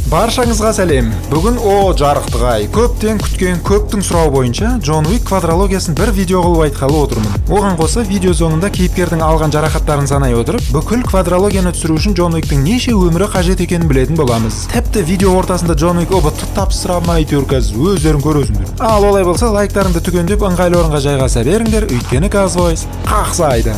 Баршаңызға сәлем. Бүгін жарықтық ай. Көптен күткен көптің сұрауы бойынша Джон Уик квадрологиясын бір видео қылып айтқалы отырмын. Оған қоса видео соңында кейіпкердің алған жарақаттарын санай отырып, бүкіл квадрологияны түсіру үшін Джон Уиктің неше өмірі қажет екенін білетін боламыз. Тіпті видео ортасында Джон Уик ұбытты тапсырамай әйтеуір өздерің көресіңдер. Ал олай болса лайктарыңды түгендеп ыңғайлы орынға жайғаса беріңдер, өйткені Казвойс қақсайды.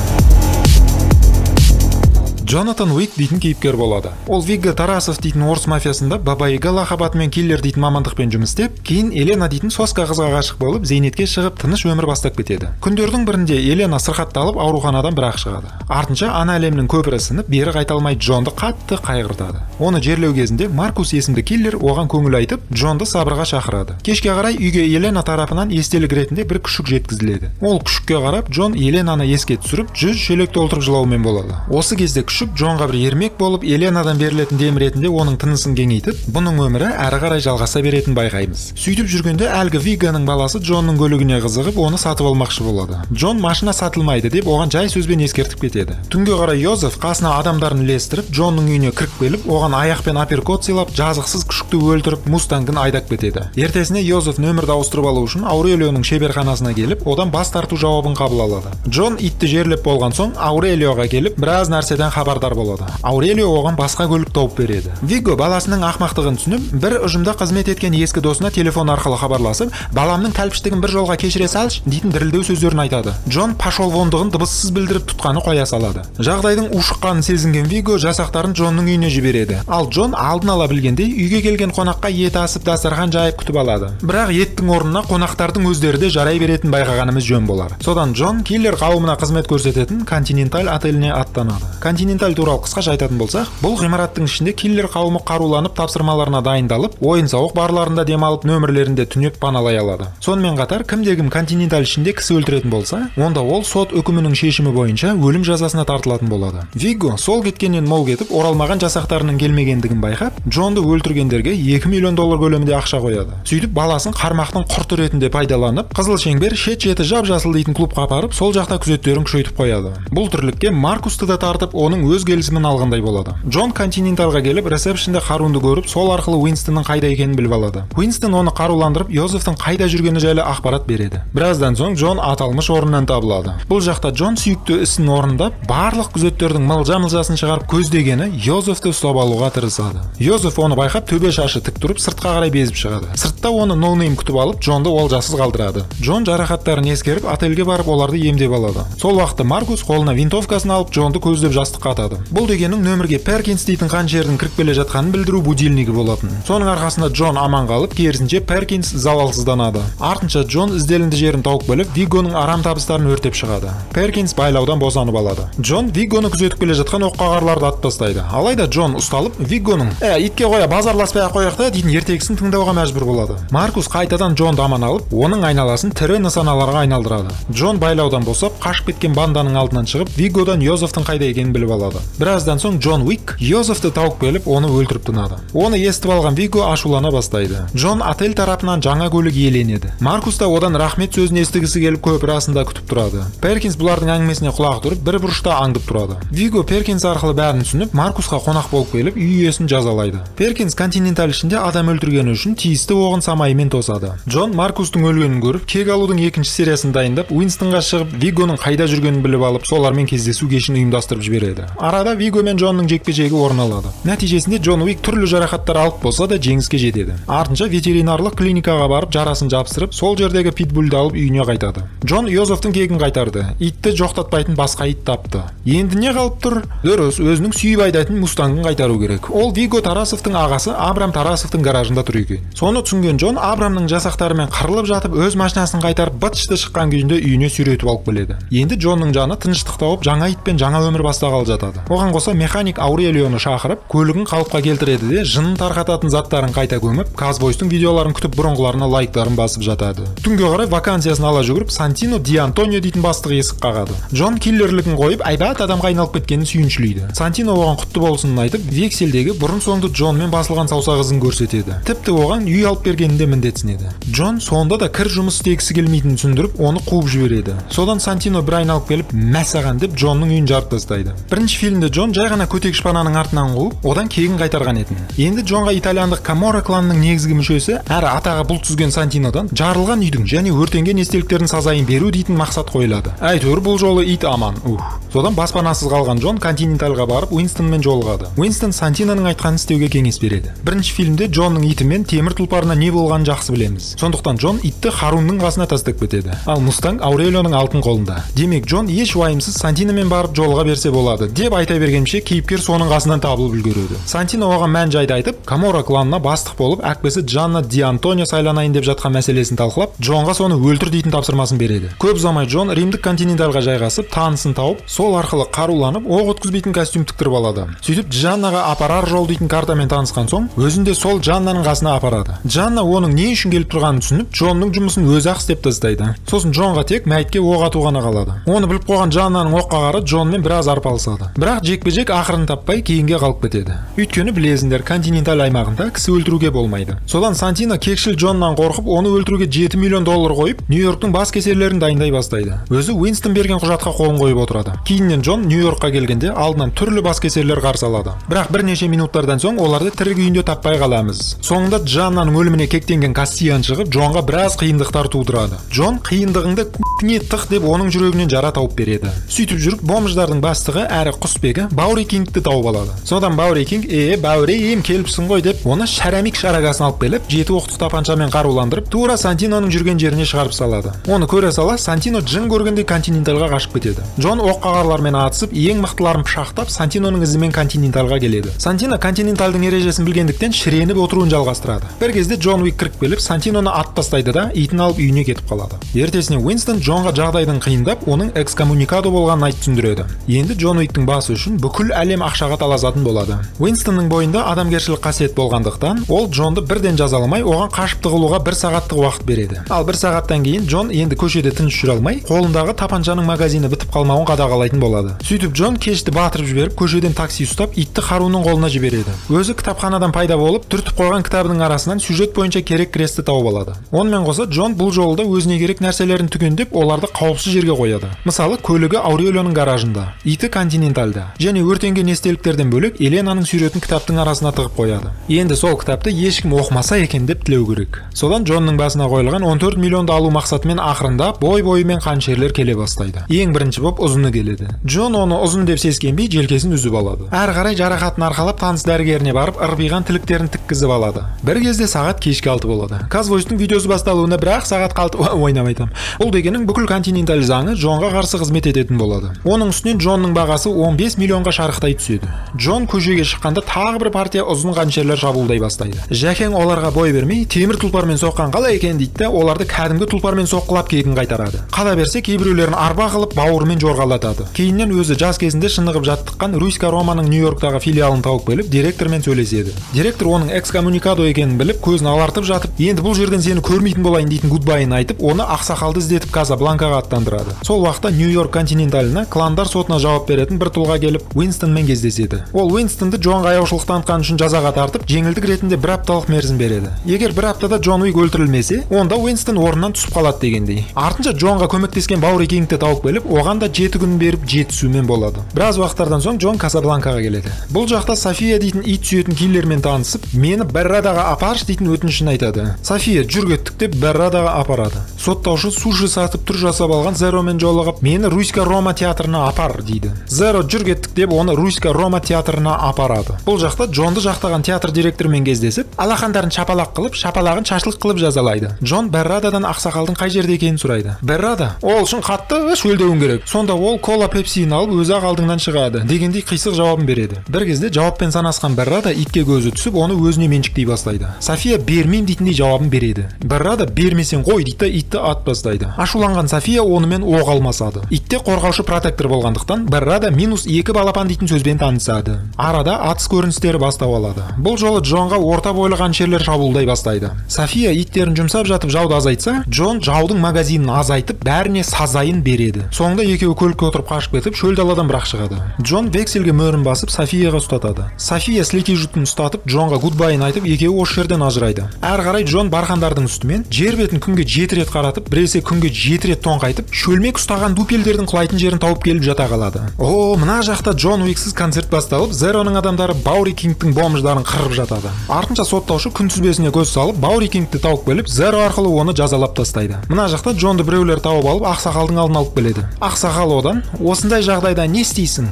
Джонатан Уик дейтін кейіпкер болады. Ол Вигго Тарасов дейтін орыс мафиясында Баба-Яга лақабатымен киллер дейтін мамандықпен жұмыс істеп, кейін Елена дейтін сосқа қызға ғашық болып, зейнетке шығып, тыныш өмір бастап кетеді. Күндердің бірінде Елена сырқатталып, ауруханадан бірақ шығады. Артынша ана әлемнің көпірі сынып, бері қайта алмай Джонды қатты қайғыртады. Оны жерлеу кезінде Маркус есімді киллер оған көңіл айтып, Джонды сабырға шақырады. Кешке қарай үйге Елена тарапынан естелік ретінде бір күшік жеткізіледі. Ол күшікке қарап, Джон Еленаны еске түсіріп, 100 шелек толтырып жылаумен болады. Осы кезде Джонға бір ермек болып, Еленадан берілетін дем ретінде оның тынысын кеңейтіп, бұның өмірі әрі қарай жалғаса беретін байқаймыз. Сөйтіп жүргенде әлгі Вигганың баласы Джонның көлігіне қызығып, оны сатып алмақшы болады. Джон машина сатылмайды деп, оған жай сөзбен ескертіп кетеді. Түнге қарай Йозеф қасына адамдарын ілестіріп, Джонның үйіне кіріп келіп, оған аяқпен апперкот сыйлап, жазықсыз күшікті өлтіріп, мустангын айдап кетеді. Ертесіне Йозеф нөмірді ауыстырып алу үшін Аурелионың шеберханасына келіп, одан бас тарту жауабын қабыл алады. Джон итті жерлеп болған соң Аурелиоға келіп, біраз нәрседен хабардар болады. Аурелио оған басқа көлік тауып береді. Вигго баласының ақмақтығын түсініп, бір ұжымда қызмет еткен ескі досына телефон арқылы хабарласып, баламның тәлпіштігін бір жолға кешіре салшы дейтін дірілдеу сөздерін айтады. Джон пашол вондығын дыбыссыз білдіріп тұтқаны қоя салады. Жағдайдың ушыққанын сезінген Вигго жасақтарын Джонның үйіне жібереді. Ал Джон алдын ала білгендей үйге келген қонаққа ет асып, дастархан жайып күтіп алады. Бірақ еттің орнына қонақтардың өздері де жарай беретін байқағанымыз жөн болар. Содан Джон киллер қауымына қызмет көрсететін Континенталь отеліне аттанады. Континенталь туралы қысқаша айтатын болсақ, бұл ғимараттың ішінде киллер қауымы қаруланып тапсырмаларына дайындалып, ойын-сауық барларында демалып, нөмірлерінде түнеп паналай алады. Сонымен қатар, кім Континенталь ішінде кісі өлтіретін болса, онда ол сот үкімінің шешімі бойынша өлім жазасына тартылатын болады. Вигго сол кеткеннен мол кетіп, оралмаған жасақтарының келмегендігін байқап, Джонды өлтіргендерге $2 миллион көлемінде ақша қояды. Сөйтіп баласын қармақтың құрты ретінде пайдаланып, Қызыл шеңбер шет-шеті жап-жасыл дейтін клубқа апарып, сол жақта күзеттерін күшейтіп қояды. Бұл тірлікке Маркусты да тартып, оның өз келісімін алғандай болады. Джон Континентальға келіп, ресепшнде қаруынды көріп, сол арқылы Уинстонның қайда екенін біліп алады. Уинстон оны қаруландырып, Йозефтің қайда жүргені жайлы ақпарат береді. Біраздан соң Джон аталмыш орнынан табылады. Бұл жақта Джон сүйікті ісін орындап, барлық күзеттердің мылжа-мылжасын шығарып көздегені Йозефті ұстап алуға тырысады. Йозеф оны байқап, төбе шашы тік тұрып, сыртқа қарай безіп шығады. Сыртта оны ноунейм күтіп алып, Джонды олжасыз қалдырады. Джон жарақаттарын ескеріп, отельге барып, оларды емдеп алады. Сол уақытта Маркус қолына винтовкасын алып, Джонды көздеп жастыққа атады. Бұл дегеннің нөмірге Перкинс дейтін қаншердің кіріп келе жатқанын білдіру будильнигі болатын. Соның арқасында Джон аман қалып, керісінше Перкинс залалсызданады. Артынша Джон ізделінді жерін тауып біліп, Виггоның арам табыстарын өртеп шығады. Перкинс байлаудан босанып алады. Джон Виггоны күзетіп келе жатқан оққағарларды атып тастайды. Алайда Джон ұсталып, Виггоның итке қоя базарласпай қояқта дейтін ертегісін тыңдауға мәжбүр болады. Маркус қайтадан Джонды аман алып, оның айналасын тірі нысаналарға айналдырады. Джон байлаудан босап, қашып кеткен банданың алдынан шығып, Виггодан Йозефтің қайда екенін біліп алады. Біраздан соң Джон Уик Йозефті тауып келіп, оны өлтіріп тынады. Оны естіп алған Вигго ашулана бастайды. Джон отель тарапынан жаңа көлік иеленеді. Маркус та одан рахмет сөзін естігісі келіп көпір астында күтіп тұрады. Перкинс бұлардың әңгімесіне құлақ түріп, бір бұрышта аңдып тұрады. Вигго Перкинс арқылы бәрін түсініп, Маркусқа қонақ болып келіп, үй иесін жазалайды. Перкинс Континенталь ішінде адам өлтіргені үшін тиісті оғын самайымен тосады. Джон Маркустың өлгенін көріп, кек алудың екінші сериясын дайындап, Уинстонға шығып, Виггоның қайда жүргенін біліп алып, солармен кездесу кешін ұйымдастырып жібереді. Арада Вигго мен Джонның жекпе-жегі орын алады. Нәтижесінде Джон Уик түрлі жарақаттар алып болса да жеңіске жетеді. Артынша ветеринарлық клиникаға барып, жарасын жабыстырып, сол жердегі питбульді алып үйіне қайтады. Джон Йозефтің кегін қайтарды. Итті жоқтатпайтын басқа ит тапты. Енді не қалып тұр? Дұрыс, өзінің сүйіп айдайтын мустангын қайтару керек. Ол Вигго Тарасовтың ағасы Абрам Тарасовтың гаражында тұр екен. Соны түсінген Джон Абрамның жасақтарымен қырылып жатып, өз машинасын қайтарып, быт-шыты шыққан күйінде үйіне сүйретіп алып келеді. Енді Джонның жаны тыныштық тауып, жаңа итпен жаңа өмір бастағалы жатады. Оған қоса механик Аурелионы шақырып, көлігін қалыпқа келтіреді де, жынын тарқататын заттарын қайта көміп, Казвойстың видеоларын күтіп бұрынғыларына лайктарын басып жатады. Түнге қарай вакансиясын ала жүгіріп, Сантино Ди Антонио дейтін бастық есік қағады. Джон киллерлігін қойып, айбат адамға айналып кеткенін сүйіншілейді. Сантино оған құтты болсынын айтып, вексельдегі бұрын соңды Джонмен басылған саусағызын көрсетеді. Тіпті оған үй алып бергенінде міндетсінеді. Джон сонда да кір жұмыс істегісі келмейтінін түсіндіріп, оны қуып жібереді. Содан Сантино бір айналып келіп, мәссаған деп Джонның үйін жарып тастайды. Бірінші фильмде Джон жай ғана көтек шпананың артынан қуып, одан кегін қайтарған етін. Енді Джонға итальяндық Каморра кланының негізгі мүшесі, әрі атаға бұлт сүзген Сантинодан жарылған үйдің және өртенген естеліктердің сазайын беру дейтін мақсат қойылады. Әйтеуір бұл жолы ит аман. Содан баспанасыз қалған Джон Континентальға барып Уинстонмен жолығады. Уинстон Сантиноның айтқанын істеуге кеңес береді. Бірінші фильмде Джонның итімен темір тұлпарына не болғанын жақсы білеміз. Сондықтан Джон итті Харунның қасына тастап кетеді. Ал Мустанг Аурелионың алтын қолында. Демек Джон еш уайымсыз Сантиномен барып жолыға берсе болады деп айта бергенше кейіпкер соның қасынан табылып үлгереді. Сантино оған мән жайды айтып, Каморра кланына бастық болып, әкпесі Джанна Ди Антонио сайланайын деп жатқан мәселесін талқылап, Джонға соны өлтір дейтін тапсырмасын береді. Көп ұзамай Джон Римдік Континентальға жайғасып, танысын тауып, сол арқылы қаруланып, оқ өткізбейтін костюм тіктіріп алады. Сөйтіп Джаннаға апарар жол дейтін картамен танысқан соң, өзінде сол Джаннаның қасына апарады. Джанна оның не үшін келіп тұрғанын түсініп, Джонның жұмысын өзі-ақ істеп тастайды. Сосын Джонға тек мәйітке оқ ату ғана қалады. Оны біліп қойған Джаннаның оққа қары Джонмен біраз арпалысады. Бірақ жекпе-жек ақырын таппай кейінге қалып кетеді. Өйткені білесіңдер, континенталь аймағында кісі өлтіруге болмайды. Содан Сантино кекшіл Джоннан қорқып, оны өлтіруге $7 миллион қойып, Нью-Йорктың бас кесерлерін дайындай бастайды. Өзі Уинстон берген құжатқа қолын қойып отырады. Кейіннен Джон Нью-Йоркқа келгенде алдынан түрлі бас кесерлер қарсы алады. Бірақ бірнеше минуттардан соң оларды тірі күйінде таппай қаламыз. Соңында Джаннаның өліміне кектенген Кастиян шығып, Джонға біраз қиындықтар тудырады. Джон қиындығыңды не тық деп оның жүрегінен жара тауып береді. Сөйтіп жүріп, бомждардың бастығы әрі құсбегі Баури Кингті тауып алады. Содан Баури Кинг, Баури ем келіпсің ғой деп, оны шарамик шарагасын алып келіп, 7 оқтық тапаншамен қаруландырып, тура Сантиноның жүрген жеріне шығарып салады. Оны көре сала, Сантино жын көргенде Континентальға қашып кетеді. Джон оқ-қағарлармен атысып, ең мықтыларын пышақтап, Сантиноның ізімен Континентальға келеді. Сантино Континентальдің ережесін білгендіктен шіреніп отыруын жалғастырады. Бір кезде Джон Уик кіріп келіп, Сантиноны ат тастайды да, итін алып үйіне кетіп қалады. Ертесіне Уинстон Джонға жағдайдың қиындап, оның экскоммуникадо болғанын айтып түсіндіреді. Енді Джон Уиктің басы үшін бүкіл әлем ақшаға таласатын болады. Уинстонның бойында адамгершілік қасиет болғандықтан, ол Джонды бірден жазаламай, оған қашып тығылуға 1 сағаттық уақыт береді. Ал 1 сағаттан кейін Джон енді көшеде тыныш жүре алмай, қолындағы тапаншаның магазині бітіп қалмауын қадағалайтын болады. Сөйтіп Джон кешті батырып жіберіп, көшеден такси ұстап, итті Харунның қолына жібереді. Өзі кітапханадан пайда болып, түртіп қойған кітабының арасынан сюжет бойынша керек кресті тауып алады. Онымен қоса Джон бұл жолда өзіне керек нәрселерін түгендеп, оларды қауіпсіз жерге қояды. Мысалы, көлігі Аурелионың гаражында, иті Континентальда, және өртенген естеліктерден бөлек Еленаның суретін кітаптың арасына тығып қояды. Енді сол кітапты ешкім оқымаса екен деп тілеу керек. Содан Джонның басына қойылған 14 миллионды алу мақсатымен ақырында бой-бойымен қаншерлер келе бастайды. Ең бірінші боп ұзыны келеді. Джон оны ұзын деп сескенбей желкесін үзіп алады. Әрі қарай жарақатын арқалап таныс дәрігеріне барып ырбиған тіліктерін тіккізіп алады. Бір кезде сағат кешкі 6 болады. Казвойстың видеосы басталуына бір-ақ сағат қалды. Ойнап айтам. Бұл дегенің бүкіл Континенталь заңы Джонға қарсы қызмет ететін болады. Оның үстінен Джонның бағасы 15 миллионға шарықтай түседі. Джон көшеге шыққанда тағы бір партия ұзын қаншерлер шабуылдай бастайды. Жәкең оларға бой бермей, темір тұлпармен соққан қалай екен дейді, оларды кәдімгі тұлпармен соққылап кегін қайтарады. Қала берсе кейбіреулерін арба қылып бауырымен жорғалатады. Кейіннен өзі жас кезінде шынығып жаттыққан Руйска Романың Нью-Йорктағы филиалын тауып келіп, директормен сөйлеседі. Директор оның экскоммуникадо екенін біліп, көзін алартып жатып, енді бұл жерден сені көрмейтін болайын дейтін гудбайын айтып, оны ақсақалды іздетіп Казабланкаға аттандырады. Сол уақытта Нью-Йорк Континентальна кландар сотына жауап беретін бір тұлға келіп Уинстонмен кездеседі. Ол Уинстонды Джонға аяушылық танытқаны үшін жазаға тартып, жеңілдік ретінде 1 апталық мерзім береді. Егер 1 аптада Джон Уик өлтірілмесе, онда Уинстон орнынан түсіп қалады дегендей. Артынша Джонға көмектескен Баури Кингті тауып келіп, оған да 7 күн беріп жетісумен болады. Біраз уақыттардан соң Джон Казабланкаға келеді. Бұл жақта София дейтін ит сүйетін киллермен танысып, мені Беррадаға апаршы дейтін өтінішін айтады. София жүр кеттік деп Беррадаға апарады. Соттаушы суши сатып түр жасап алған Зеромен жолығып, мені Руйска Рома театрына апар дейді. Зеро жүр кеттік деп оны Руйска Рома театрына апарады. Бұл жақта Джонды жақтаған театр директорымен кездесіп, алақандарын шапалақ қылып, шапалағын шашлық қылып жазалайды. Джон Беррададан ақсақалдың қай жерде екенін сұрайды. Беррада, ол үшін қатты шөлдеуің керек. Сонда ол кола пепсиін алып өзі ақ алдыңнан шығады дегендей қисық жауабын береді. Бір кезде жауаппен санасқан Беррада итке көзі түсіп, оны өзіне меншіктей бастайды. София бермеймін дейтіндей жауабын береді. Беррада бермесең қой дейді, итті ат бастайды. Ашуланған София онымен оқ алмасады. Итте қорғаушы протектор болғандықтан Беррада -2 балапан дейтін сөзбен танысады. Арада атыс көріністері бастау алады. Бұл жолы Джонға орта бойлы қаншерлер шабуылдай бастайды. София иттерін жұмсап жатып жауды азайтса, Джон жаудың магазинін азайтып, бәріне сазайын береді. Соңында екеуі көлікке отырып қашып кетіп, шөл даладан бірақ шығады. Джон векселге мөрін басып Софияға ұстатады. София сілекей жұтын ұстатып, Джонға гудбайын айтып, екеуі осы жерден ажырайды. Әрі қарай Джон бархандардың үстімен жер бетін күнге 7 рет қаратып, біресе күнге 7 рет тоңқайтып, шөлмек ұстаған дупелдердің құлайтын жерін тауып келіп жата қалады. Мына жақта Джон Уиксіз концерт басталып, Зероның адамдары Баури Кингтің бомждарын қырып жатады. Артынша соттаушы күнтізбесіне көз салып, Баури Кингті тауып келіп, Зеро арқылы оны жазалап тастайды. Мына жақта Джонды біреулер тауып алып, ақсақалдың алдын алып келеді. Ақсақал одан: осындай жағдайда не істейсің?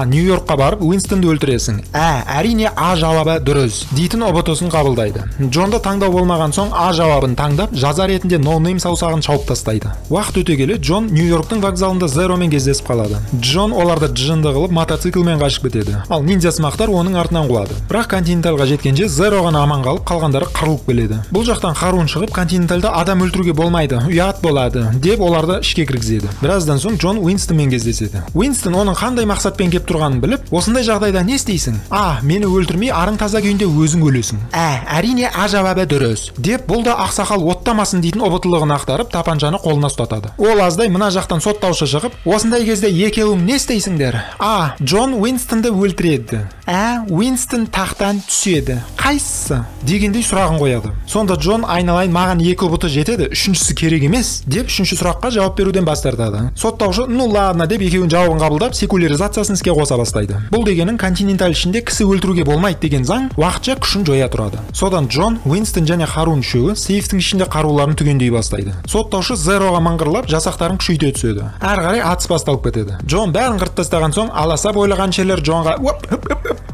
Нью-Йоркқа барып Уинстонды өлтіресің. Әрине жауабы дұрыс дейтін ұбт-сын қабылдайды. Джонда таңдау болмаған соң жауабын таңдап, жаза ретінде ноунейм саусағын шауып тастайды. Уақыт өте келе Джон Нью-Йорктың вокзалында Зеромен кездесіп қалады. Джон оларды жынды қылып мотоциклмен қашып кетеді. Ал ниндзя-сымақтар оның артынан қуады. Бірақ Континентальға жеткенше Зеро ғана аман қалып, қалғандары қырылып келеді. Бұл жақтан Харун шығып, Континентальда адам өлтіруге болмайды, ұят болады деп оларды ішке кіргізеді. Біраздан соң Джон Уинстонмен кездеседі. Уинстон оның қандай мақсатпен кеп тұрғанын біліп: осындай жағдайда не істейсің? Мені өлтірмей, арың таза күйінде өзің өлесің. Әрине жауабы дұрыс деп, бұл да ақсақал оттамасын дейтін ұбытылығын ақтарып, тапаншаны қолына ұстатады. Ол аздай мына жақтан соттаушы шығып: осындай кезде екеуің не істейсіңдер? Джон Уинстонды өлтіреді. Уинстон тақтан түседі. Қайсысы? Дегендей сұрағын қояды. Сонда Джон: айналайын, маған екі ұбыты жетеді, үшіншісі керек емес деп, үшінші сұраққа жауап беруден бас тартады. Соттаушы: ну ладно деп, екеуінің жауабын қабылдап, секуляризациясын іске қоса бастайды. Бұл дегенің Континенталь ішінде кісі өлтіруге болмайды деген заң уақытша күшін жоя тұрады. Содан Джон, Уинстон және Харун үшеуі сейфтің ішінде қаруларын түгендей бастайды. Соттаушы Зероға мыңғырлап, жасақтарын күшейте түседі. Әрі қарай атыс басталып кетеді. Джон бәрін қырып тастаған соң, аласа бойлы қаншерлер Джонға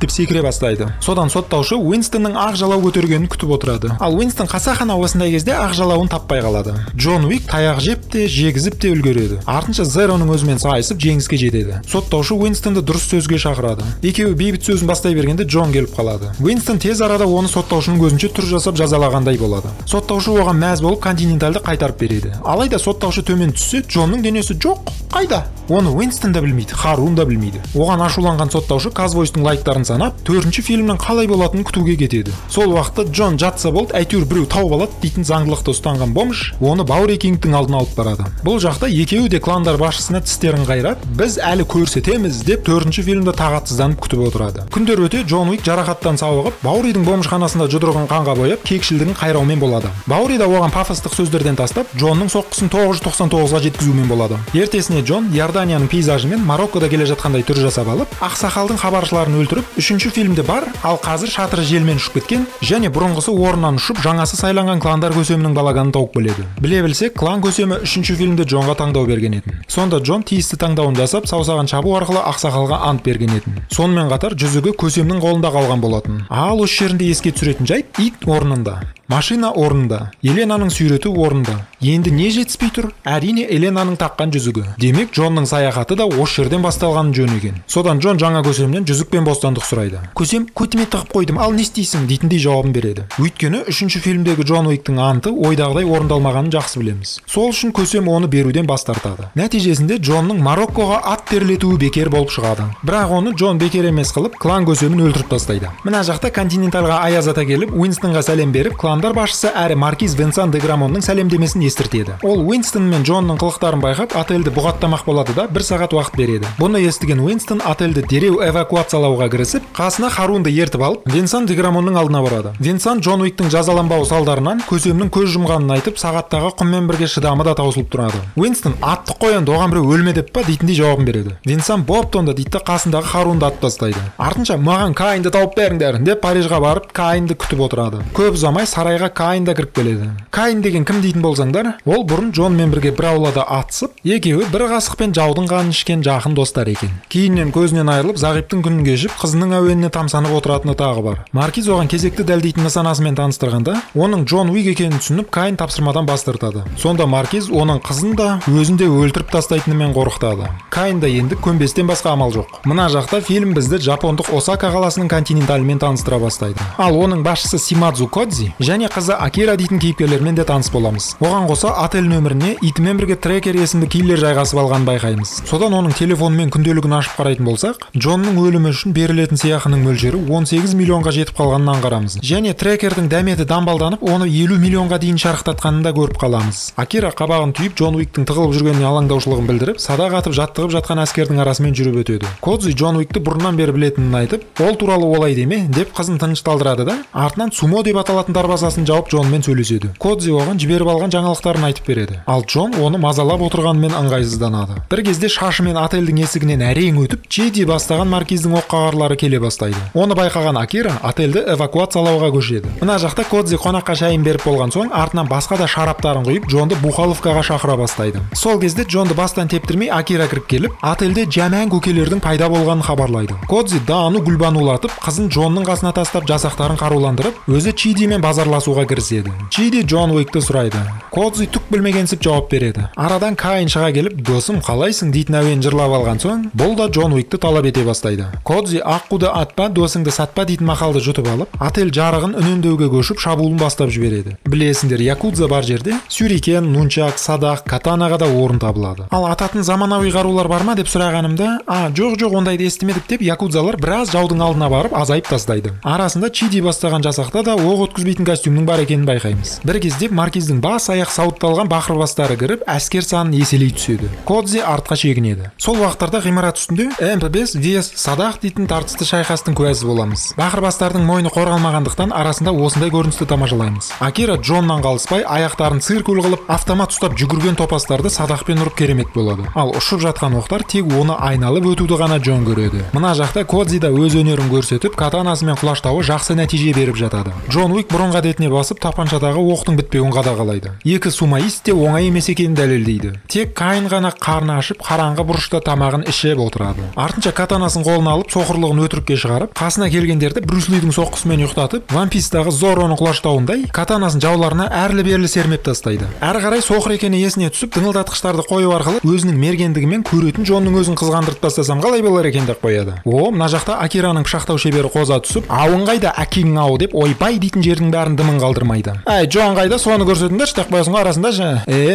деп секіре бастайды. Содан соттаушы Уинстонның ақ жалау көтергенін күтіп отырады. Ал Уинстон қасақана осындай кезде ақ жалауын таппай қалады. Джон Уик таяқ жеп те, жегізіп те үлгереді. Артынша Зероның өзімен сайысып жеңіске жетеді. Соттаушы Уинстонды дұрыс сөзге шақырады. Екеуі бейбіт сөзін бастай бергенде Джон келіп қалады. Уинстон тез арада оны соттаушының көзінше түр жасап жазалағандай болады. Соттаушы оған мәз болып Континентальды қайтарып береді. Алайда соттаушы төмен түссе, Джонның денесі жоқ. Қайда? Оны Уинстон да білмейді, Харун да білмейді. Оған ашуланған соттаушы Казвойстың лайктарын санап, 4-ші фильмнің қалай болатынын күтуге кетеді. Сол уақытта Джон жатса болды, әйтеуір біреу тауып алады дейтін заңдылықты ұстанған бомж оны Баури Кингтің алдына алып барады. Бұл жақта екеуі де кландар басшысына тістерін қайрап: біз әлі көрсетеміз деп, 4-ші фильмді тағатсызданып күтіп отырады. Күндер өте Джон Уик жарақаттан сауығып, Бауридің бомжханасында жұдырығын қанға бояп, кекшілдігін қайраумен болады. Баури да оған пафостық сөздерден тастап, Джонның соққысын 999-ға жеткізумен болады. Ертесіне Джон Иорданияның пейзажымен Мароккода келе жатқандай түр жасап алып, ақсақалдың хабаршыларын өлтіріп, 3-ші фильмде бар, ал қазір шатыры желмен ұшып кеткен және бұрынғысы орнынан ұшып, жаңасы сайланған кландар көсемінің балаганын тауып келеді. Біле білсек, клан көсемі 3-ші фильмде Джонға таңдау берген еді. Сонда Джон тиісті таңдауын жасап, саусағын шабу арқылы ақсақалға ант берген еді. Сонымен қатар жүзігі көсемнің қолында қалған болатын. Ал осы жерінде еске түсіретін жайт, ит орнында, машина орнында, Еленаның сүйреті орнында. Енді не жетіспей тұр? Әрине Еленаның таққан жүзігі. Демек, Джонның саяхаты да осы жерден басталғанын жөн екен. Содан Джон жаңа көсемнен жүзікпен бостандық сұрайды. Көсем: көтіме тығып қойдым, ал не істейсің дейтіндей жауабын береді. Өйткені 3-ші фильмдегі Джон Уиктің анты ойдағыдай орындалмағанын жақсы білеміз. Сол үшін көсем оны беруден бас тартады. Нәтижесінде Джонның Мароккоға ат терлетуі бекер болып шығады. Бірақ оны Джон бекер емес қылып, клан көсемін өлтіріп тастайды. Мына жақта Континентальға аяз ата келіп, Уинстонға сәлем беріп, кландар басшысы әрі маркиз Винсан де Грамонның сәлемдемесін естіртеді. Ол Уинстон мен Джонның қылықтарын байқап, отельді бұғаттамақ болады да 1 сағат уақыт береді. Бұны естіген Уинстон отельді дереу эвакуациялауға кірісіп, қасына Харунды ертіп алып, Винсан де Грамонның алдына барады. Винсан Джон Уиктің жазаланбауы салдарынан көсемнің көз жұмғанын айтып, сағаттағы құммен бірге шыдамы да таусылып тұрады. Уинстон: атты қоянды, оған біреу өлме деп па дейтіндей жауабын береді. Винсан: бопты дейді, қасындағы Харунды атып тастайды. Артынша: маған Каинді тауып беріңдер деп Парижға барып, Каинді күтіп отырады. Көп ұзамай сарайға Каин да кіріп келеді. Каин деген кім дейтін болсаңдар, ол бұрын Джонмен бірге бір аулада атысып, екеуі бір қасықпен жаудың қанын ішкен жақын достар екен. Кейіннен көзінен айырылып, зағиптың күнін кешіп, қызының әуеніне тамсанып отыратыны тағы бар. Маркиз оған кезекті дәлдейтін нысанасымен таныстырғанда, оның Джон Уик екенін түсініп, Каин тапсырмадан бас тартады. Сонда Маркиз оның қызын да, өзін де өлтіріп тастайтынымен қорқытады. Каин да енді көнбестен басқа амал жоқ. Мына жақта фильм бізді жапондық Осака қаласының Континентальмен таныстыра бастайды. Ал оның басшысы Симадзу Кодзи және қызы Акира дейтін кейіпкерлермен де таныс боламыз. Оған қоса отель нөміріне итімен бірге Трекер есімді киллер жайғасып алғанын байқаймыз. Содан оның телефонымен күнделігін ашып қарайтын болсақ, Джонның өлімі үшін берілетін сыйақының мөлшері 18 миллионға жетіп қалғанын аңғарамыз. Және Трекердің дәметі дамбалданып, оны 50 миллионға дейін шарықтатқанын да көріп қаламыз. Акира қабағын түйіп, Джон Уиктің тығылып жүргеніне алаңдаушылығын білдіріп, садақ атып жаттығып жатқан әскердің арасымен жүріп өтеді. Кодзи Джон Уикті бұрыннан бері білетінін айтып, ол туралы олай деме деп қызын тынышталдырады да, артынан сумо деп аталатын дарбаза мазасын жауып Джонмен сөйлеседі. Кодзи оған жіберіп алған жаңалықтарын айтып береді. Ал Джон оны мазалап отырғанымен ыңғайсызданады. Бір кезде шашымен отельдің есігінен әрең өтіп, Чиди бастаған маркиздің оққағарлары келе бастайды. Оны байқаған Акира отельді эвакуациялауға көшеді. Мына жақта Кодзи қонаққа шайын беріп болған соң, артынан басқа да шараптарын құйып, Джонды Бухаловкаға шақыра бастайды. Сол кезде Джонды бастан тептірмей Акира кіріп келіп, отельде жаман көкелердің пайда болғанын хабарлайды. Кодзи Даану гүлбанулатып, қызын Джонның қасына тастап, жасақтарын қаруландырып, өзі Чидимен базарласуға кіріседі. Чиди Джон Уикті сұрайды. Кодзи түк білмегенсіп жауап береді. Арадан Каин шыға келіп, досым қалайсың дейтін әуен жырлап алған соң, бұл да Джон Уикті талап ете бастайды. Кодзи аққуды атпа, досыңды сатпа дейтін мақалды жұтып алып, отель жарығын үнемдеуге көшіп, шабуылын бастап жібереді. Білесіңдер, якудза бар жерде сюрикен, нунчак, садақ, катанаға да орын табылады. Ал ататын заманауи қарулар бар ма деп сұрағанымда, жоқ ондайды естімедік деп якудзалар біраз жаудың алдына барып азайып тастайды. Арасында Чиди бастаған жасақта да оқ өткізбейтін костюмнің бар екенін байқаймыз. Бір кезде маркиздің бас аяқ сауытталған бақырбастары кіріп, әскер санын еселей түседі. Кодзи артқа шегінеді. Сол уақыттарда ғимарат үстінде МП5 VS садақ дейтін тартысты шайқастың куәсі боламыз. Бақырбастардың мойны қорғалмағандықтан арасында осындай көріністі тамашалаймыз. Акира Джоннан қалыспай аяқтарын циркуль қылып, автомат ұстап жүгірген топастарды садақпен ұрып керемет болады. Ал ұшып жатқан оқтар тек оны айналып өтуді ғана Джон көреді. Мына жақта Кодзи да өз өнерін көрсетіп, катанасымен құлаштауы жақсы нәтиже беріп жатады. Джон Уик бұрынғы әдетіне басып, тапаншадағы оқтың бітпеуін қадағалайды. Екі сумаист те оңай емес екенін дәлелдейді. Тек Каин ғана қарны ашып, қараңғы бұрышта тамағын ішіп отырады. Артынша катанасын қолына алып, соқырлығын өтірікке шығарып, қасына келгендерді Брюс Лидің соққысымен ұйықтатып, One Piece'тағы Зороның құлаштауындай катанасын жауларына әрлі-берлі сермеп тастайды. Әрі қарай соқыр екені есіне түсіп, дыңылдатқыштарды қою арқылы өзінің мергендігімен көретін Джонның өзін қызғандырып тастасам қалай болар екен деп қояды. Мына жақта Акираның пышақтау шебері қоза түсіп, ауың қайда әкеңнің ау деп ойбай дейтін жердің бәрін дымын қалдырмайды. Джон қайда, соны көрсетіңдерші деп қоясың арасында.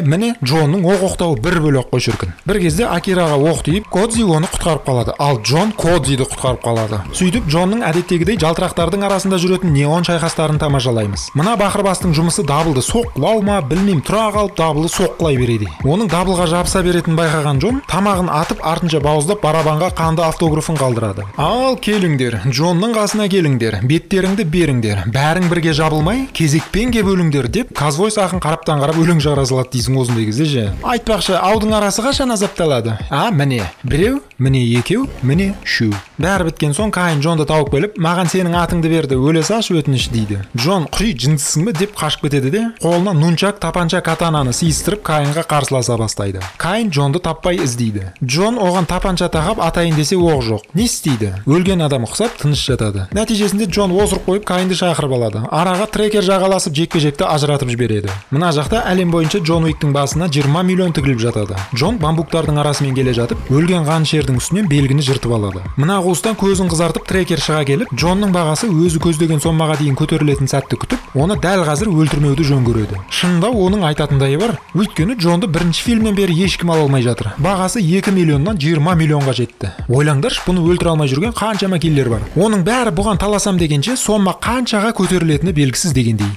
Міне Джонның оқ оқтауы бір бөлек қой шіркін. Бір кезде Акираға оқ тиіп, Кодзи оны құтқарып қалады, ал Джон Кодзиді құтқарып қалады. Сөйтіп Джонның әдеттегідей жалтырақтардың арасында жүретін неон шайқастарын тамашалаймыз. Мына бақырбастың жұмысы дабылды соққылау ма, білмеймін, тұра қалып дабылды соққылай береді. Оның дабылға жабыса беретін байқаған Джон тамағын атып, артынша бауыздап барабанға қанды автографын қалдырады. Ал келіңдер, Джонның қасына келіңдер, беттеріңді беріңдер, бәрің бірге жабылмай кезекпен кеп өліңдер деп Казвойс ақын қараптан қарап өлең жара салады дейсің осындай кезде же. Айтпақшы, аудың арасы қашан азапталады? Міне біреу, міне екеу, міне үшеу. Бәрі біткен соң Каин Джонды тауып келіп, маған сенің атыңды берді, өле салшы өтініш дейді. Джон құй жынсызсың ба деп қашып кетеді де, қолына нунчак, тапанша, катананы сыйыстырып Каинға қарсыласа бастайды. Каин Джонды таппай іздейді. Джон оған тапанша тағап атайын десе оқ жоқ. Не істейді? Өлген адам ұқсап тыныш жатады. Нәтижесінде Джон озырып қойып Каинді шақырып алады. Араға трекер жағаласып жекпе-жекті ажыратып жібереді. Мына жақта әлем бойынша Джон Уиктің басына 20 миллион тігіліп жатады. Джон бамбуктардың арасымен келе жатып, өлген қаншердің үстінен белгіні жыртып алады. Мына қуыстан көзін қызартып трекер шыға келіп, Джонның бағасы өзі көздеген сомаға дейін көтерілетін сәтті күтіп, оны дәл қазір өлтірмеуді жөн көреді. Шынында оның айтатындайы бар. Өйткені Джонды бірінші фильмнен бері ешкім ала алмай жатыр. Бағасы 2 миллионнан 20 миллионға жетті. Ойлаңдаршы, бұны өлтіре алмай жүрген қаншама киллер бар. Оның бәрі бұған таласам дегенше сома қаншаға көтерілетіні белгісіз дегендей.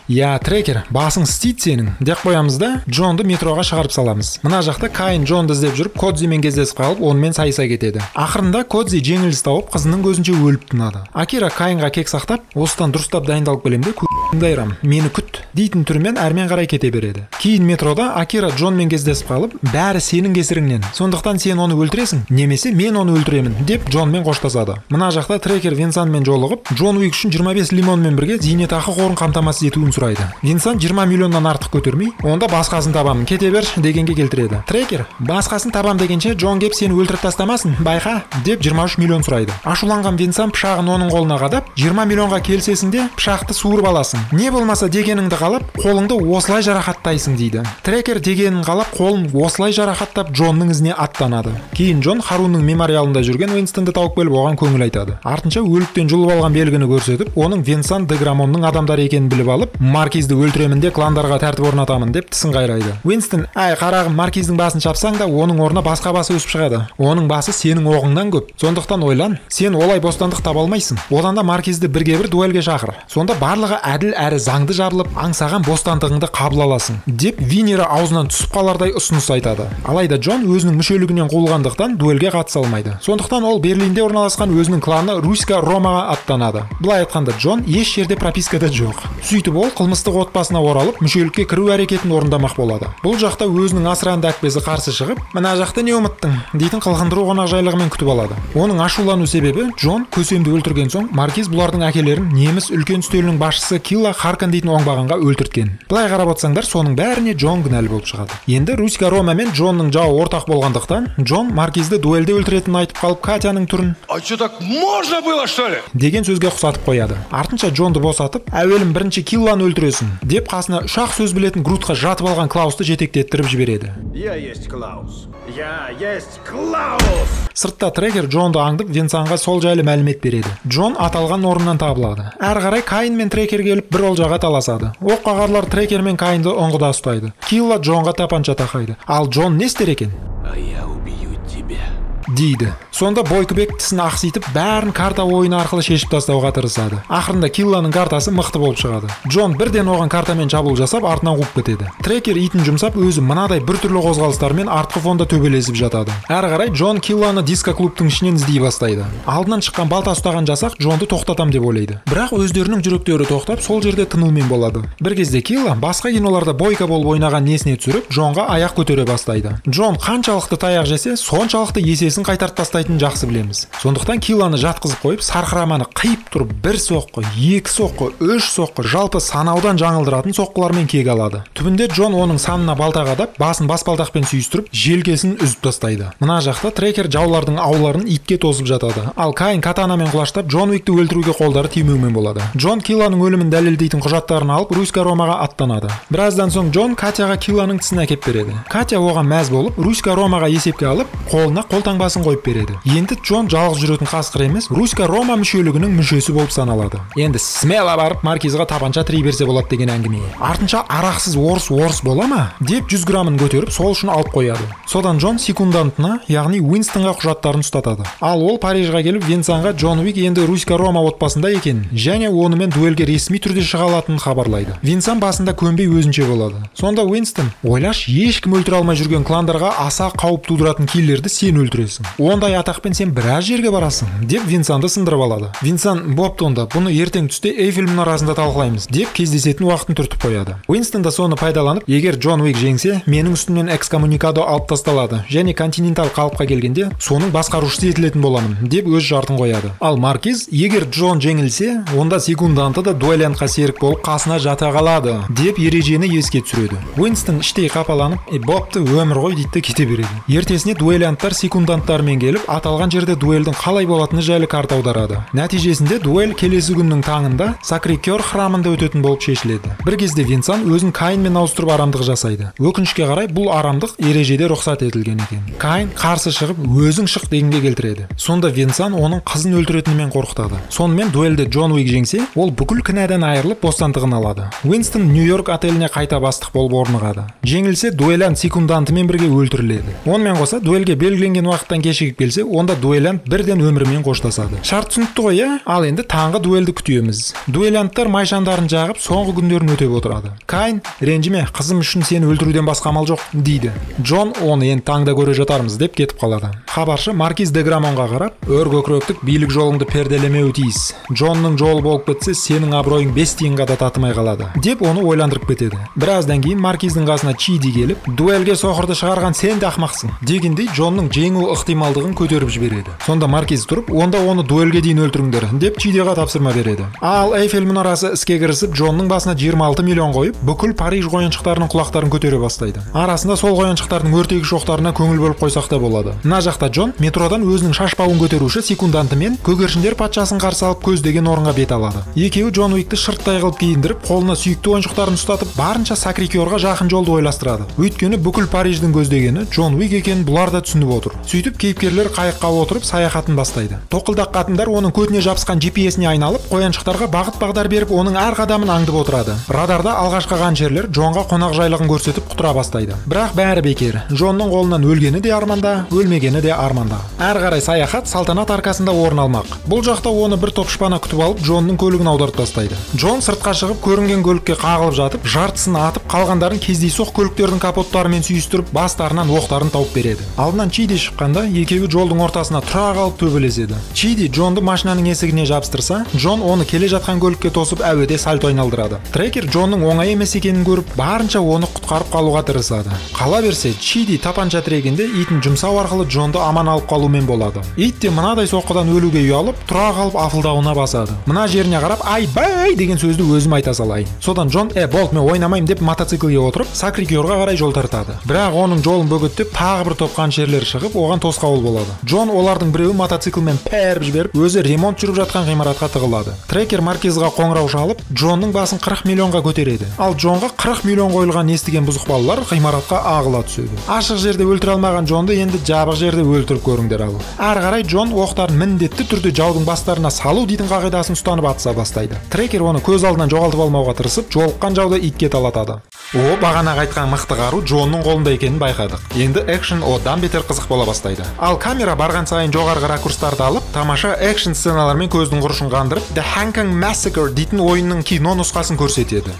Трекер, басың істейді сенің деп қоямыз да Джонды метроға шығарып саламыз. Мына жақта Каин Джонды іздеп жүріп Кодзимен кездесіп қалып, онымен сайыса кетеді. Ақырында Кодзи жеңіліс тауып қызының көзінше өліп тынады. Акира Каинға кек сақтап, осыдан дұрыстап дайындалып келемін де дайрам, мені күт дейтін түрмен әрмен қарай кете береді. Кейін метрода Акира Джонмен кездесіп қалып, бәрі сенің кесіріңнен, сондықтан сен оны өлтіресің, немесе мен оны өлтіремін деп Джонмен қоштасады. Мына жақта трекер Винсантмен жолығып, Джон Уик үшін 25 лимонмен бірге зейнетақы қорын қамтамасыз етуін сұрайды. Винсант 20 миллионнан артық көтермей, онда басқасын табамын, кете берші дегенге келтіреді. Трекер, басқасын табам дегенше Джон кеп сені өлтіріп тастамасын, байқа деп 23 миллион сұрайды. Ашуланған Винсант пышағын оның қолына қадап, 20 миллионға келсесің де пышақты суырып аласың. Не болмаса дегеніңді қалап, қолыңды осылай жарақаттайсың дейді. Трекер дегенін қалап, қолын осылай жарақаттап Джонның ізіне аттанады. Кейін Джон Харунның мемориалында жүрген Уинстонды тауып келіп оған көңіл айтады. Артынша өліктен жұлып алған белгіні көрсетіп, оның Винсант де Грамонның адамдары екенін біліп алып, Маркизді өлтіремін де кландарға тәртіп орнатамын деп тісін қайрайды. Уинстон, қарағым, Маркиздің басын шапсаң да, оның орнына басқа басы өсіп шығады. Оның басы сенің оғыңнан көп. Сондықтан ойлан, сен олай бостандық таба алмайсың. Одан да Маркизді бірге бір дуэльге шақыр. Сонда барлығы әділ әрі заңды жабылып, аңсаған бостандығыңды қабыл аласың деп Винера аузынан түсіп қалардай ұсыныс айтады. Алайда Джон өзінің мүшелігінен қуылғандықтан дуэльге қатыса алмайды. Сондықтан ол Берлинде орналасқан өзінің кланы Руська Ромаға аттанады. Былай айтқанда Джон еш жерде пропискада жоқ. Сөйтіп ол қылмыстық отбасына оралып, мүшелікке кіру әрекетін орындамақ болады. Бұл жақта өзінің асыранды әкпесі қарсы шығып, "Мына жақта не ұмыттың?" дейтін қылғындыру қонақжайлығымен күтіп алады. Оның ашулану себебі Джон көсемді өлтірген соң Маркиз бұлардың әкелерін неміс үлкен үстелінің басшысы Килла Харкан дейтін оңбағанға өлтірткен. Былай қарап отырсаңдар, соның бәріне Джон кінәлі болып шығады. Енді Руська Рома мен Джонның жауы ортақ болғандықтан, Джон Маркизді дуэльде өлтіретінін айтып қалып, Катяның түрін А что, так можно было, что ли? деген сөзге ұқсатып қояды. Артынша Джонды босатып, "Әуелім бірінші Килланы өлтіресің" деп қасына 3-ақ сөз білетін Грутқа жатып алған Клаусты жетектеттіріп жібереді. Я есть Клаус. Я есть Клаус! Сыртта Трекер Джонды аңдып Винсанға сол жайлы мәлімет береді. Джон аталған орнынан табылады. Әрі қарай Каин мен Трекер келіп бір олжаға таласады. Оққағарлар Трекер мен Каинді оңғыда ұстайды. Килла Джонға тапанша тақайды. Ал Джон не істер екен? А я убью тебя. Дейді. Сонда Бойкібек тісін ақситып, бәрін карта ойыны арқылы шешіп тастауға тырысады. Ақырында Килланың картасы мықты болып шығады. Джон бірден оған картамен шабуыл жасап, артынан қуып кетеді. Трекер итін жұмсап, өзі мынадай біртүрлі қозғалыстармен артқы фонда төбелесіп жатады. Әрі қарай Джон Килланы диско-клубтың ішінен іздей бастайды. Алдынан шыққан балта ұстаған жасақ Джонды тоқтатам деп ойлайды. Бірақ өздерінің жүректері тоқтап, сол жерде тынумен болады. Бір кезде Килла басқа киноларда Бойка болып ойнаған несіне түсіріп, Джонға аяқ көтере бастайды. Джон қаншалықты таяқ жесе, соншалықты есесін қайтарып тастайтынын жақсы білеміз. Сондықтан Килланы жатқызып қойып, сарқыраманы қиып тұрып, 1 соққы, 2 соққы, 3 соққы, жалпы санаудан жаңылдыратын соққылармен кек алады. Түбінде Джон оның санына балта қадап, басын баспалдақпен сүйістіріп, желкесін үзіп тастайды. Мына жақта Трекер жаулардың ауларын итке тосып жатады. Ал Каин катанамен құлаштап, Джон Уикті өлтіруге қолдары тимеумен болады. Джон Килланың өлімін дәлелдейтін құжаттарын алып, Руська Ромаға аттанады. Біраздан соң Джон Катяға Килланың тісін әкеп береді. Катя оған мәз болып, Руська Ромаға есепке алып, қолына қолтаңбасын қойып береді. Енді Джон жалғыз жүретін қасқыр емес, Руська Рома мүшелігінің мүшесі болып саналады. Енді смело барып Маркизға тапанша тірей берсе болады деген әңгіме. Артынша арақсыз орыс бола ма деп 100 грамын көтеріп, сол үшін алып қояды. Содан Джон секундантына, яғни Уинстонға құжаттарын ұстатады. Ал ол Парижға келіп, Винсанға Джон Уик енді Руська Рома отбасында екен, және онымен дуэльге ресми түрде шыға алатынын хабарлайды. Винсан басында көнбей өзінше болады. Сонда Уинстон, ойлаш, ешкім өлтіре алмай жүрген кландарға аса қауіп тудыратын киллерді сен өлтіресің. Ондай атақпен сен біраз жерге барасың, деп Винсанды сындырып алады. Винсан, бопты онда, бұны ертең түсте Эйфель мұнарасында талқылаймыз, деп кездесетін уақытын түртіп қояды. Уинстон да соны пайдаланып, егер Джон Уик жеңсе, менің үстімнен экскоммуникадо алып тасталады, және континентал қалыпқа келгенде соның басқарушысы етілетін боламын, деп өз жартын қояды. Ал Маркиз, егер Джон жеңілсе, онда секунданты да дуэлянтқа серік болып қасына жата қалады, деп ережені еске түсіреді. Уинстон іштей қапаланып, бопты, өмір ғой дейді кете береді. Ертесіне дуэлянттар секунданттармен келіп, аталған жерде дуэльдің қалай болатыны жайлы карта аударады. Нәтижесінде дуэль келесі күннің таңында Сакрикер храмында өтетін болып шешіледі. Бір кезде Винсан өзін Каинмен ауыстырып арамдық жасайды. Өкінішке қарай бұл арамдық ережеде рұқсат етілген екен. Каин қарсы шығып, өзің шық дегенге келтіреді. Сонда Винсан оның қызын өлтіретінмен қорқытады. Сонымен дуэльде Джон Уик жеңсе, ол бүкіл кінәдан айырылып бостандығын алады. Уинстон Нью-Йорк отеліне қайта бастық болып орнығады. Жеңілсе, дуэлянт секундантымен бірге өлтіріледі. Онымен қоса, дуэльге белгіленген уақыттан кешігіп келсе, онда дуэлянт бірден өмірімен қоштасады. Шарт түсінікті ғой, иә? Ал енді таңғы дуэльді күтеміз. Дуэлянттар майшандарын жағып, соңғы күндерін өтеп отырады. Каин, ренжіме, қызым үшін сені өлтіруден басқа амал жоқ, дейді. Джон, оны енді таңда көре жатармыз деп кетіп қалады. Хабаршы Маркиз де Грамонға қарап, өр көкіректік билік жолыңды перделемеуі тиіс. Джонның жолы болып кетсе, сенің абыройың 5 тиынға да татымай қалады, деп оны ойландырып кетеді. Біраздан кейін Маркиздің қасына Чиди келіп, дуэльге соқырды шығарған сен де ақмақсың, дегендей Джонның жеңу ықтималдығын көтеріп жібереді. Сонда Маркиз тұрып, онда оны дуэльге дейін өлтіріңдер, деп Чидиға тапсырма береді. Ал Эйфель мұнарасы іске кірісіп, Джонның басына 26 миллион қойып, бүкіл Париж қояншықтарының құлақтарын көтере бастайды. Арасында сол қояншықтардың өртегіш оқтарына көңіл бөліп қойсақ та болады. Мына жақта Джон метродан өзінің шашбауын көтеруші секундантымен көгершіндер патшасын қарсы алып көздеген орынға бет алады. Екеуі Джон Уикті шырттай қылып киіндіріп, қолына сүйікті ойыншықтарын ұстатып, барынша Сакрикерға жақын жолды ойластырады. Өйткені бүкіл Париждің көздегені Джон Уик екенін бұлар да түсініп отыр. Сөйтіп Сөйтіп кейіпкерлер қайыққа отырып саяхатын бастайды. Тоқылдақ қатындар оның көтіне жабысқан GPS-не айналып, қояншықтарға бағыт-бағдар беріп, оның әр қадамын аңдып отырады. Радарда алғашқы қаншерлер Джонға қонақжайлығын көрсетіп құтыра бастайды. Бірақ бәрі бекер. Джонның қолынан өлгені де арманда, өлмегені де арманда. Әр қарай саяхат салтанат арқасында орын алмақ. Бұл жақта оны бір топ шпана күтіп алып, Джонның көлігін аударып тастайды. Джон сыртқа шығып, көрінген көлікке қағылып жатып, жартысын атып, қалғандарын кездейсоқ көліктердің капоттарымен сүйістіріп, бастарынан оқтарын тауып береді. Алдынан Чиди шыққанда, екеуі жолдың ортасына тұра қалып төбелеседі. Чиди Джонды машинаның есігіне жабыстырса, Джон оны келе жатқан көлікке тосып, әуеде сальто айналдырады. Трекер Джонның оңай емес екенін көріп, барынша оны құтқарып қалуға тырысады. Қала берсе, Чиди тапанша тірегенде итін жұмсау арқылы Джонды аман алып қалумен болады. Ит те мынадай соққыдан өлуге ұялып, тұра қалып афылдауына басады. Мына жеріне қарап, ай-бай деген сөзді өзім айта салайын. Содан Джон, болт, мен ойнамаймын деп мотоциклге отырып, Сакрикерға қарай жол тартады. Бірақ оның жолын бөгеттеп, тағы бір топ қаншерлер шығып, оған тосқауыл болады. Джон олардың біреуі мотоциклмен пәріп жіберіп, өзі ремонт жүріп жатқан ғимаратқа тығылады. Трекер Маркезға қоңырау шалып, Джонның басын 40 миллионға көтереді. Ал Джонға 40 миллион қойылған естіген бұзық балалар ғимаратқа ағыла түседі. Ашық жерде өлтіре алмаған Джонды енді жабық жерде өлтіріп көріңдер ал. Ары қарай Джон оқтарын міндетті түрде жаудың бастарына салу дейтін қағидасын ұстанып атыса бастайды. Трекер оны көз алдынан жоғалтып алмауға тырысып, жолыққан жауды итке талатады. Бағана айтқан мықты қару Джонның қолында екенін байқадық. Енді экшен одан бетер қызық бола бастайды. Ал камера барған сайын жоғарғы ракурстарды алып, тамаша экшен сценалармен көздің құрышын қандырып, The Hong Kong Massacre дейтін ойынның кино нұсқасын көрсетеді.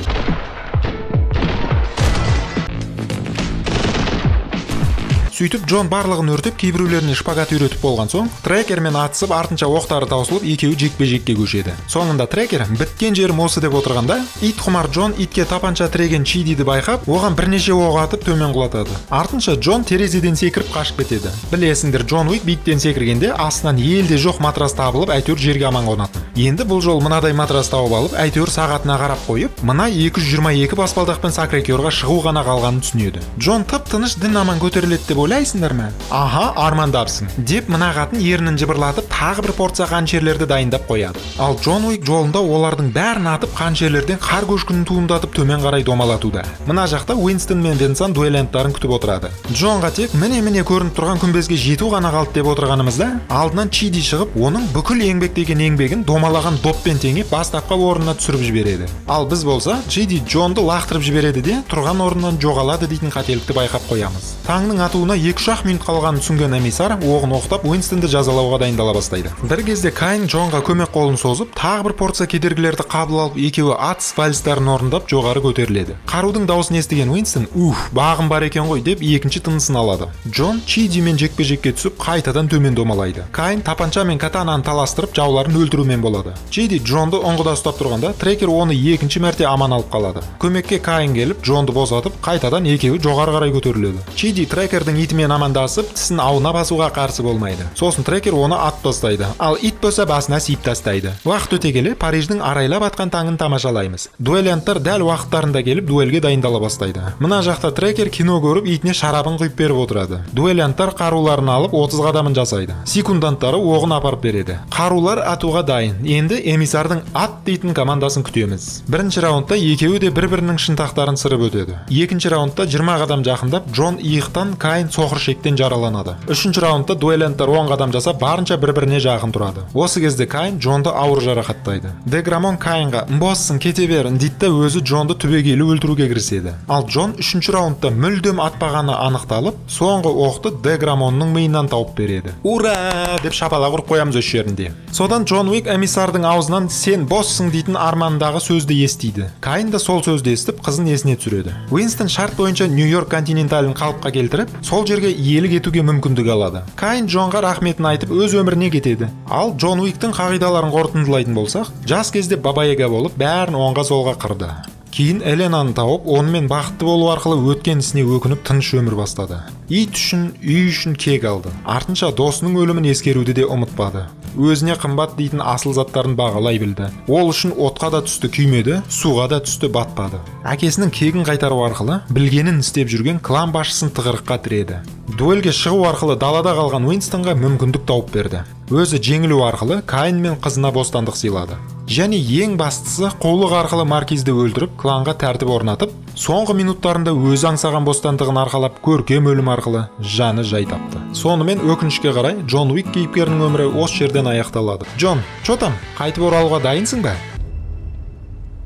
Сөйтіп Джон барлығын өртеп, кейбіреулеріне шпагат үйретіп болған соң, трекермен атысып, артынша оқтары таусылып, екеуі жекпе-жекке көшеді. Соңында трекер біткен жерім осы деп отырғанда, ит құмар Джон итке тапанша тіреген Чидиді байқап, оған бірнеше оқ атып төмен құлатады. Артынша Джон терезеден секіріп қашып кетеді. Білесіңдер, Джон Уик биіктен секіргенде астынан елде жоқ матрас табылып, әйтеуір жерге аман қонатын. Енді бұл жол мынадай матрас тауып алып, әйтеуір сағатына қарап қойып, мына 222 баспалдақпен Сакрикерға шығу ғана қалғанын түсінеді. Джон тып-тыныш дін аман көтеріледі деп ойлайсыңдар ма? Аха, армандапсың деп мына қатын ернін жыбырлатып, тағы бір порция қаншерлерді дайындап қояды. Ал Джон Уик жолында олардың бәрін атып, қаншерлерден қар көшкінін туындатып төмен қарай домалатуда. Мына жақта Уинстон мен Венсан дуэлянттарын күтіп отырады. Джонға тек міне көрініп тұрған күмбезге жету ғана қалды деп отырғанымызда, алдынан Чиди шығып, оның бүкіл еңбектеген еңбегін домалаған доппен теңеп бастапқы орнына түсіріп жібереді. Ал біз болса, Чиди Джонды лақтырып жібереді де, тұрған орнынан жоғалады дейтін қателікті байқап қоямыз. Таңның атуына 2-3 минут қалғанын түсінген эмиссар оғын оқтап Уинстонды жазалауға дайындала бастайды. Бір кезде Кайн Джонға көмек қолын созып, тағы бір порция кедергілерді қабыл алып, екеуі атыс вальстарын орындап жоғары көтеріледі. Қарудың дауысын естіген Уинстон, бағым бар екен ғой деп екінші тынысын алады. Джон Чидимен жекпе-жекке түсіп, қайтадан төмен домалайды. Кайн тапанша мен катананы таластырып, жауларын өлтірумен болады. Чиди Джонды оңғыда ұстап тұрғанда, трекер оны екінші мәрте аман алып қалады. Көмекке Кайн келіп, Джонды босатып, қайтадан екеуі жоғары қарай көтеріледі. Чиди трекердің итімен амандасып, тісін ауына басуға қарсы болмайды. Сосын трекер оны ат тастайды, ал ит болса басына сиіп тастайды. Уақыт өте келе Париждің арайлап атқан таңын тамашалаймыз. Дуэлянттар дәл уақыттарында келіп дуэльге дайындала бастайды. Мына жақта трекер кино көріп итіне шарабын құйып беріп отырады. Дуэлянттар қаруларын алып 30 қадамын жасайды. Секунданттары оғын апарып береді. Қарулар атуға дайын. Енді эмиссардың ат дейтін командасын күтеміз. Бірінші раундта екеуі де бір-бірінің шынтақтарын сырып өтеді. Екінші раундта 20 қадам жақындап, Джон иықтан, Кайн соқыр шектен жараланады. Үшінші раундта дуэлянттар 10 қадам жасап, барынша бір-біріне жақын тұрады. Осы кезде Кайн Джонды ауыр жарақаттайды. Деграмон Кайнға «Боссың, кете берін» дейді, өзі Джонды түбегейлі өлтіруге кіріседі. Ал Джон үшінші раундта мүлдем атпағаны анықталып, соңғы оқты Деграмонның миынан тауып береді. «Ура!» деп шапалақ ұрып қоямыз өш жерінде. Содан Джон Уик эмиссардың аузынан «Сен боссың» дейтін армандағы сөзді естиді. Кайн да сол сөзді естіп, қызын есіне түсіреді. Уинстон шарт бойынша Нью-Йорк континенталін қалыпқа келтіріп, сол жерге иелік етуге мүмкіндік алады. Кайн Джонға рахметін айтып, өз өміріне кетеді. Ал Джон Уиктің қағидаларын қорытындылайтын болсақ, жас кезде баба-яга болып, бәрін оңға солға қырды. Кейін Эленаны тауып, онымен бақытты болу арқылы өткен ісіне өкініп тыныш өмір бастады. Ит үшін, үй үшін кек алды. Артынша досының өлімін ескеруді де ұмытпады. Өзіне қымбат дейтін асыл заттарын бағалай білді. Ол үшін отқа да түсті күймеді, суға да түсті батпады. Әкесінің кегін қайтару арқылы білгенін істеп жүрген клан басшысын тығырыққа тіреді. Дуэльге шығу арқылы далада қалған Уинстонға мүмкіндік тауып берді. өзі жеңілу арқылы Каин мен қызына бостандық сыйлады. Және ең бастысы қулық арқылы маркизді өлтіріп, кланға тәртіп орнатып, соңғы минуттарында өзі аңсаған бостандығын арқалап, көркем өлім арқылы жаны жай тапты. Сонымен өкінішке қарай Джон Уик кейіпкерінің өмірі осы жерден аяқталады. Джон, чо там, қайтып оралуға дайынсың ба?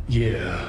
Yeah.